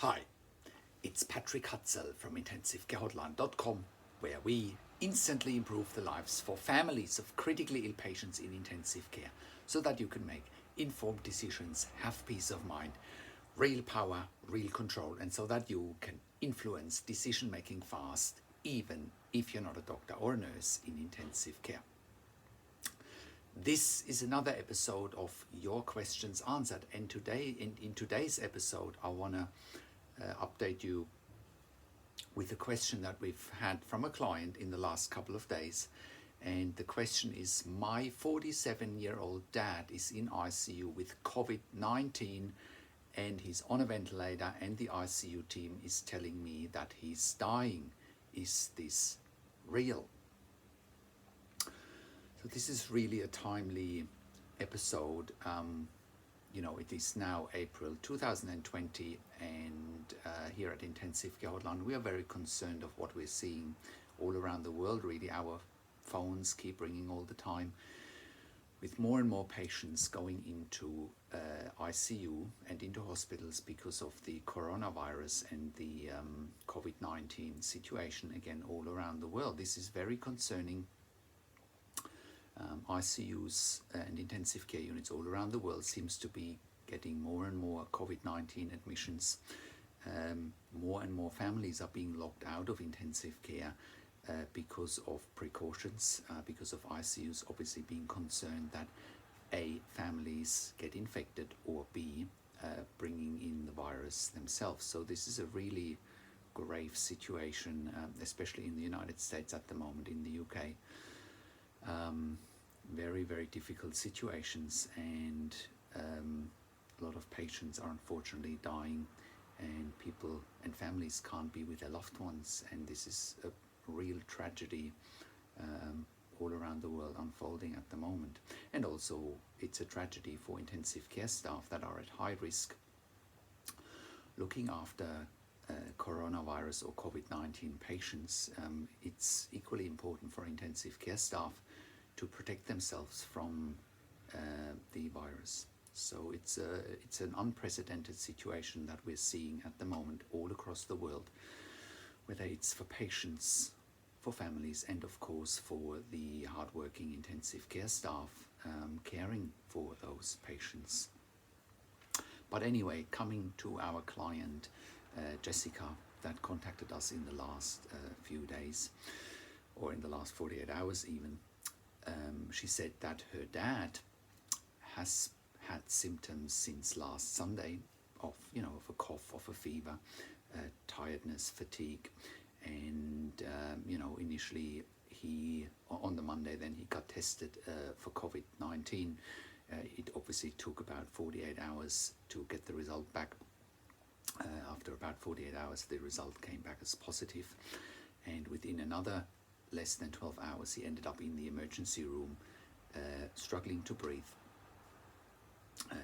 Hi, it's Patrick Hutzel from IntensiveCareHotline.com, where we instantly improve the lives for families of critically ill patients in intensive care so that you can make informed decisions, have peace of mind, real power, real control, and so that you can influence decision making fast, even if you're not a doctor or a nurse in intensive care. This is another episode of Your Questions Answered, and in today's episode I want to update you with a question that we've had from a client in the last couple of days. And the question is, my 47-year-old dad is in ICU with COVID-19 and he's on a ventilator, and the ICU team is telling me that he's dying. Is this real? So this is really a timely episode. It is now April 2020, and here at Intensive Care Hotline we are very concerned of what we're seeing all around the world. Really, our phones keep ringing all the time with more and more patients going into ICU and into hospitals because of the coronavirus and the COVID-19 situation again all around the world. This is very concerning. ICUs and intensive care units all around the world seems to be getting more and more COVID-19 admissions. More and more families are being locked out of intensive care because of precautions, because of ICUs obviously being concerned that A, families get infected, or B, bringing in the virus themselves. So this is a really grave situation, especially in the United States at the moment, in the UK. Very, very difficult situations, and a lot of patients are unfortunately dying, and people and families can't be with their loved ones, and this is a real tragedy all around the world unfolding at the moment. And also it's a tragedy for intensive care staff that are at high risk looking after coronavirus or COVID-19 patients. It's equally important for intensive care staff to protect themselves from the virus. So it's an unprecedented situation that we're seeing at the moment all across the world, whether it's for patients, for families, and of course for the hardworking intensive care staff caring for those patients. But anyway, coming to our client, Jessica, that contacted us in the last few days, or in the last 48 hours even. She said that her dad has had symptoms since last Sunday of a cough, of a fever, tiredness, fatigue, and initially he, on the Monday, then he got tested for COVID-19. It obviously took about 48 hours to get the result back. After about 48 hours, the result came back as positive, and within another less than 12 hours, he ended up in the emergency room, struggling to breathe.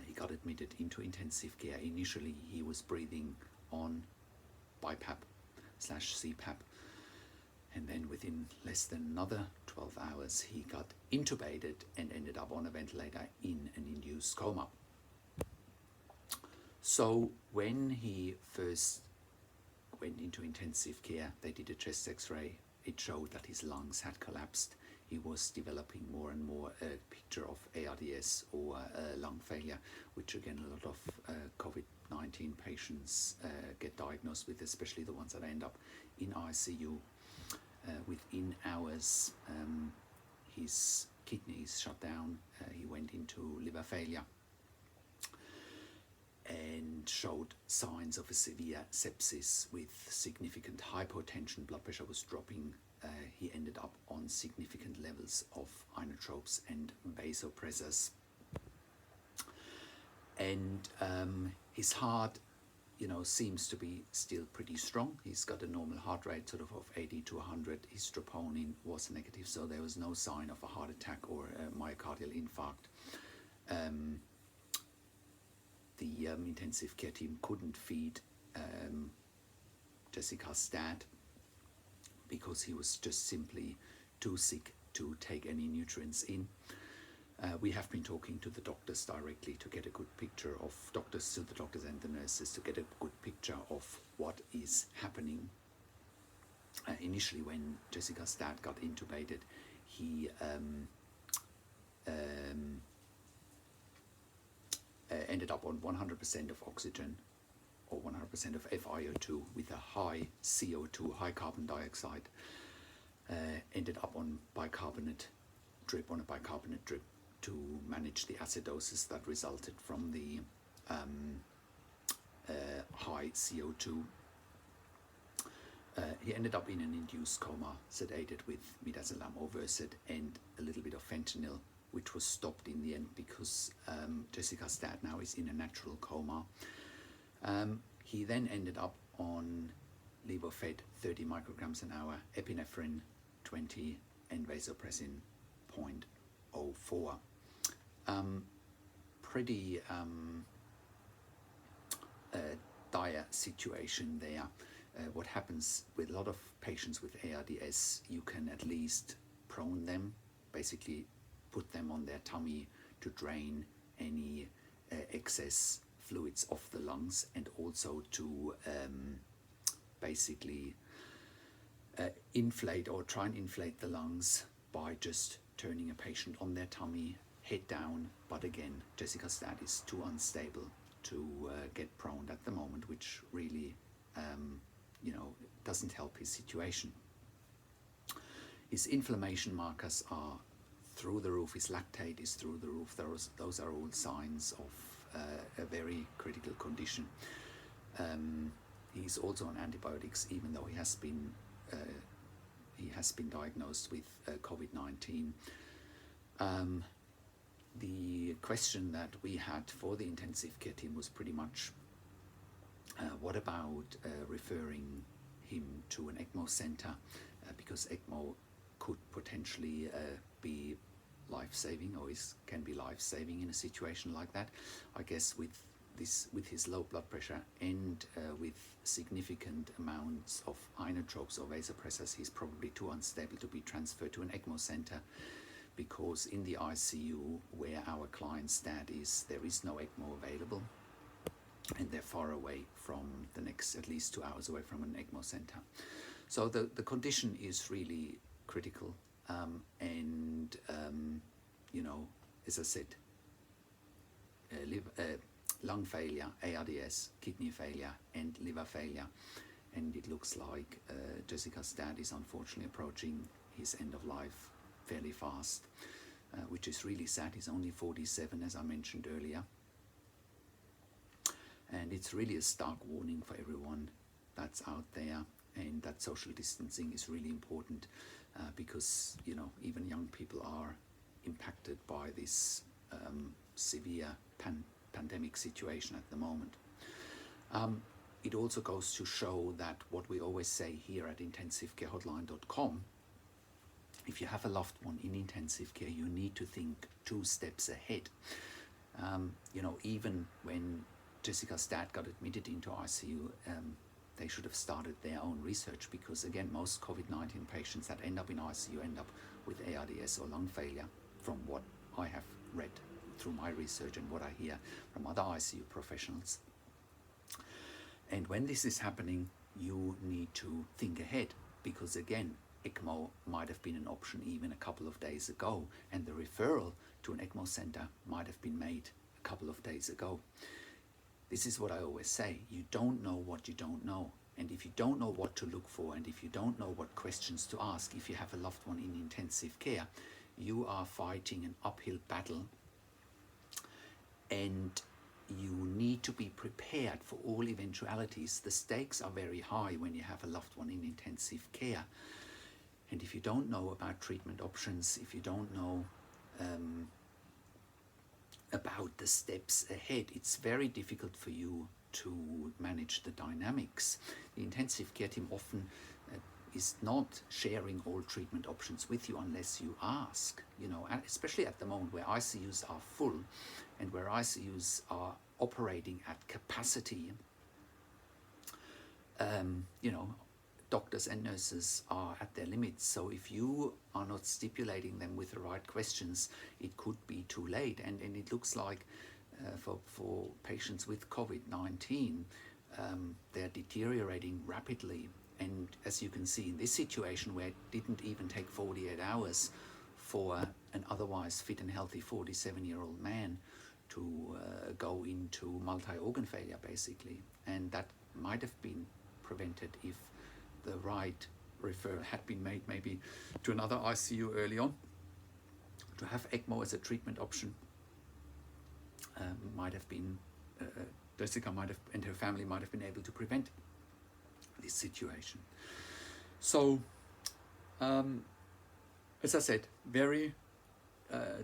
He got admitted into intensive care. Initially, he was breathing on BiPAP/CPAP, and then within less than another 12 hours, he got intubated and ended up on a ventilator in an induced coma. So when he first went into intensive care, they did a chest x-ray. It showed that his lungs had collapsed. He was developing more and more a picture of ARDS, or lung failure, which again a lot of COVID-19 patients get diagnosed with, especially the ones that end up in ICU. Within hours, his kidneys shut down. He went into liver failure and showed signs of a severe sepsis with significant hypotension. Blood pressure was dropping. He ended up on significant levels of inotropes and vasopressors. And his heart, seems to be still pretty strong. He's got a normal heart rate of 80 to 100. His troponin was negative, so there was no sign of a heart attack or a myocardial infarct. The intensive care team couldn't feed Jessica's dad because he was just simply too sick to take any nutrients in. We have been talking to the doctors directly to get a good picture of the doctors and the nurses to get a good picture of what is happening. Initially, when Jessica's dad got intubated, he ended up on 100% of oxygen or 100% of FiO2 with a high CO2, high carbon dioxide. Ended up on a bicarbonate drip to manage the acidosis that resulted from the high CO2. He ended up in an induced coma, sedated with midazolam or Versed and a little bit of fentanyl, which was stopped in the end because Jessica's dad now is in a natural coma. He then ended up on levofed 30 micrograms an hour, epinephrine 20 and vasopressin 0.04. Pretty dire situation there. What happens with a lot of patients with ARDS, you can at least prone them, basically put them on their tummy to drain any excess fluids off the lungs, and also to basically inflate or try and inflate the lungs by just turning a patient on their tummy, head down. But again, Jessica's dad is too unstable to get prone at the moment, which really doesn't help his situation. His inflammation markers are through the roof, his lactate is through the roof. Those are all signs of a very critical condition. He's also on antibiotics, even though he has been diagnosed with COVID-19. The question that we had for the intensive care team was pretty much, what about referring him to an ECMO center, because ECMO could potentially be life-saving, or can be life-saving in a situation like that. I guess with his low blood pressure and with significant amounts of inotropes or vasopressors, he's probably too unstable to be transferred to an ECMO center, because in the ICU where our client's dad is, there is no ECMO available, and they're far away from the next, at least 2 hours away from an ECMO center. So the condition is really critical, and as I said, lung failure, ARDS, kidney failure and liver failure, and it looks like Jessica's dad is unfortunately approaching his end of life fairly fast, which is really sad. He's only 47, as I mentioned earlier. And it's really a stark warning for everyone that's out there, and that social distancing is really important, because even young people are impacted by this severe pandemic situation at the moment. It also goes to show that what we always say here at intensivecarehotline.com, if you have a loved one in intensive care, you need to think 2 steps ahead. Even when Jessica's dad got admitted into ICU, they should have started their own research, because again, most COVID-19 patients that end up in ICU end up with ARDS or lung failure, from what I have read through my research and what I hear from other ICU professionals. And when this is happening, you need to think ahead, because again, ECMO might have been an option even a couple of days ago, and the referral to an ECMO center might have been made a couple of days ago. This is what I always say: you don't know what you don't know. And if you don't know what to look for, and if you don't know what questions to ask, if you have a loved one in intensive care, you are fighting an uphill battle, and you need to be prepared for all eventualities. The stakes are very high when you have a loved one in intensive care. And if you don't know about treatment options, if you don't know about the steps ahead, it's very difficult for you to manage the dynamics. The intensive care team often is not sharing all treatment options with you unless you ask, especially at the moment where ICUs are full and where ICUs are operating at capacity. Doctors and nurses are at their limits. So if you are not stipulating them with the right questions, it could be too late. And it looks like for patients with COVID-19, they're deteriorating rapidly. And as you can see in this situation, where it didn't even take 48 hours for an otherwise fit and healthy 47-year-old man to go into multi-organ failure, basically. And that might have been prevented if the right referral had been made maybe to another ICU early on. To have ECMO as a treatment option might have been, Jessica might have, and her family might have been able to prevent this situation. So, as I said, very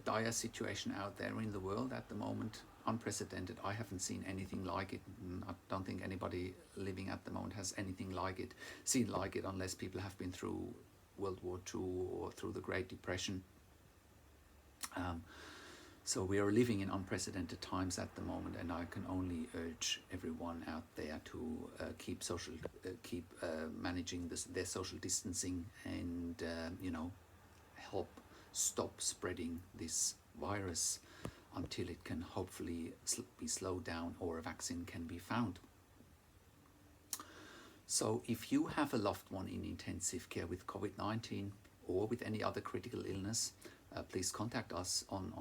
dire situation out there in the world at the moment, unprecedented. I haven't seen anything like it. I don't think anybody living at the moment has anything like it, seen like it, unless people have been through World War II or through the Great Depression. So we are living in unprecedented times at the moment, and I can only urge everyone out there to keep managing their social distancing, and help stop spreading this virus until it can hopefully be slowed down or a vaccine can be found. So if you have a loved one in intensive care with COVID-19 or with any other critical illness, please contact us on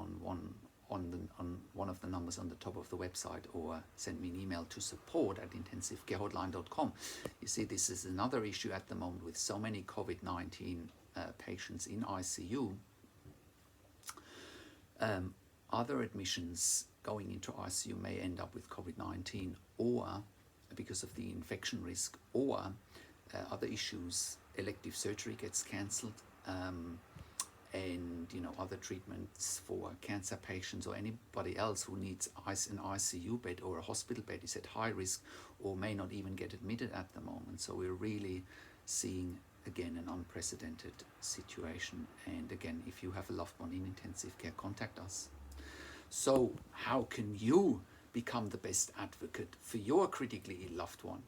one of the numbers on the top of the website, or send me an email to support@intensivecarehotline.com. You see, this is another issue at the moment with so many COVID-19 patients in ICU. Other admissions going into ICU may end up with COVID-19, or because of the infection risk, or other issues. Elective surgery gets cancelled, and other treatments for cancer patients or anybody else who needs an ICU bed or a hospital bed is at high risk, or may not even get admitted at the moment. So we're really seeing again an unprecedented situation. And again, if you have a loved one in intensive care, contact us. So how can you become the best advocate for your critically ill loved one?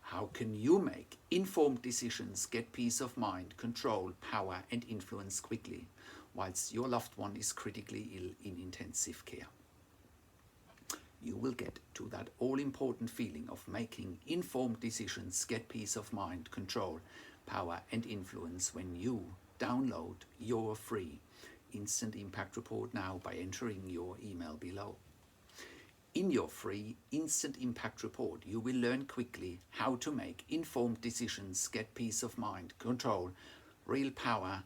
How can you make informed decisions, get peace of mind, control, power and influence quickly whilst your loved one is critically ill in intensive care? You will get to that all-important feeling of making informed decisions, get peace of mind, control, power and influence when you download your free Instant Impact Report now by entering your email below. In your free Instant Impact Report, you will learn quickly how to make informed decisions, get peace of mind, control, real power,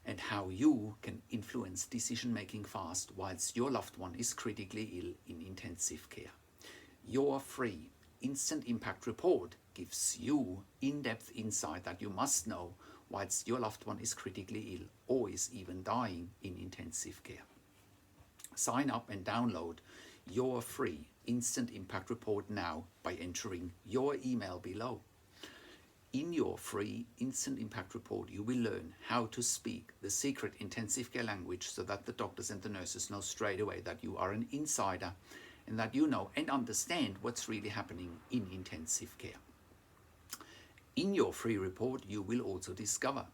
and how you can influence decision-making fast whilst your loved one is critically ill in intensive care. Your free Instant Impact Report gives you in-depth insight that you must know whilst your loved one is critically ill or is even dying in intensive care. Sign up and download your free Instant Impact Report now by entering your email below. In your free Instant Impact Report, you will learn how to speak the secret intensive care language so that the doctors and the nurses know straight away that you are an insider and that you know and understand what's really happening in intensive care. In your free report, you will also discover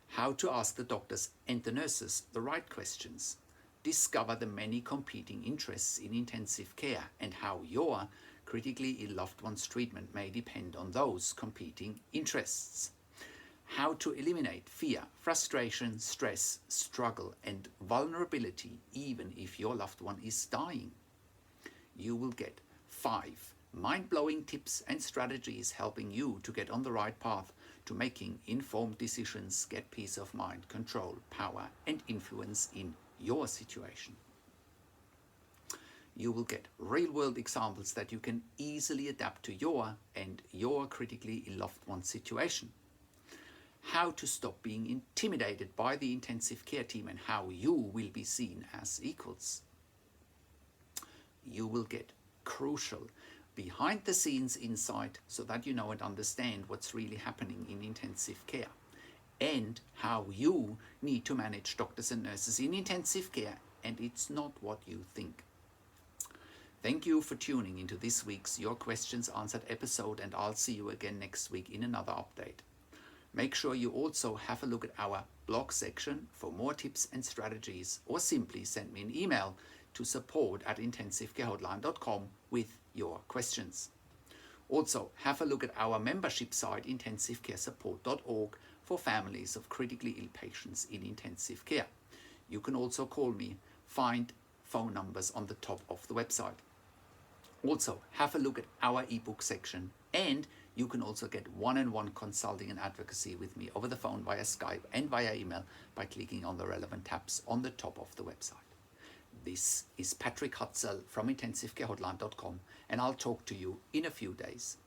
how to ask the doctors and the nurses the right questions, discover the many competing interests in intensive care and how your critically ill loved one's treatment may depend on those competing interests, how to eliminate fear, frustration, stress, struggle and vulnerability even if your loved one is dying. You will get 5 mind-blowing tips and strategies helping you to get on the right path to making informed decisions, get peace of mind, control, power and influence in your situation. You will get real-world examples that you can easily adapt to your critically ill loved one's situation. How to stop being intimidated by the intensive care team and how you will be seen as equals. You will get crucial behind-the-scenes insight so that you know and understand what's really happening in intensive care, and how you need to manage doctors and nurses in intensive care, and it's not what you think. Thank you for tuning into this week's Your Questions Answered episode, and I'll see you again next week in another update. Make sure you also have a look at our blog section for more tips and strategies, or simply send me an email to support@intensivecarehotline.com with your questions. Also, have a look at our membership site, intensivecaresupport.org, for families of critically ill patients in intensive care. You can also call me. Find phone numbers on the top of the website. Also, have a look at our ebook section, and you can also get one-on-one consulting and advocacy with me over the phone, via Skype and via email, by clicking on the relevant tabs on the top of the website. This is Patrick Hutzel from intensivecarehotline.com, and I'll talk to you in a few days.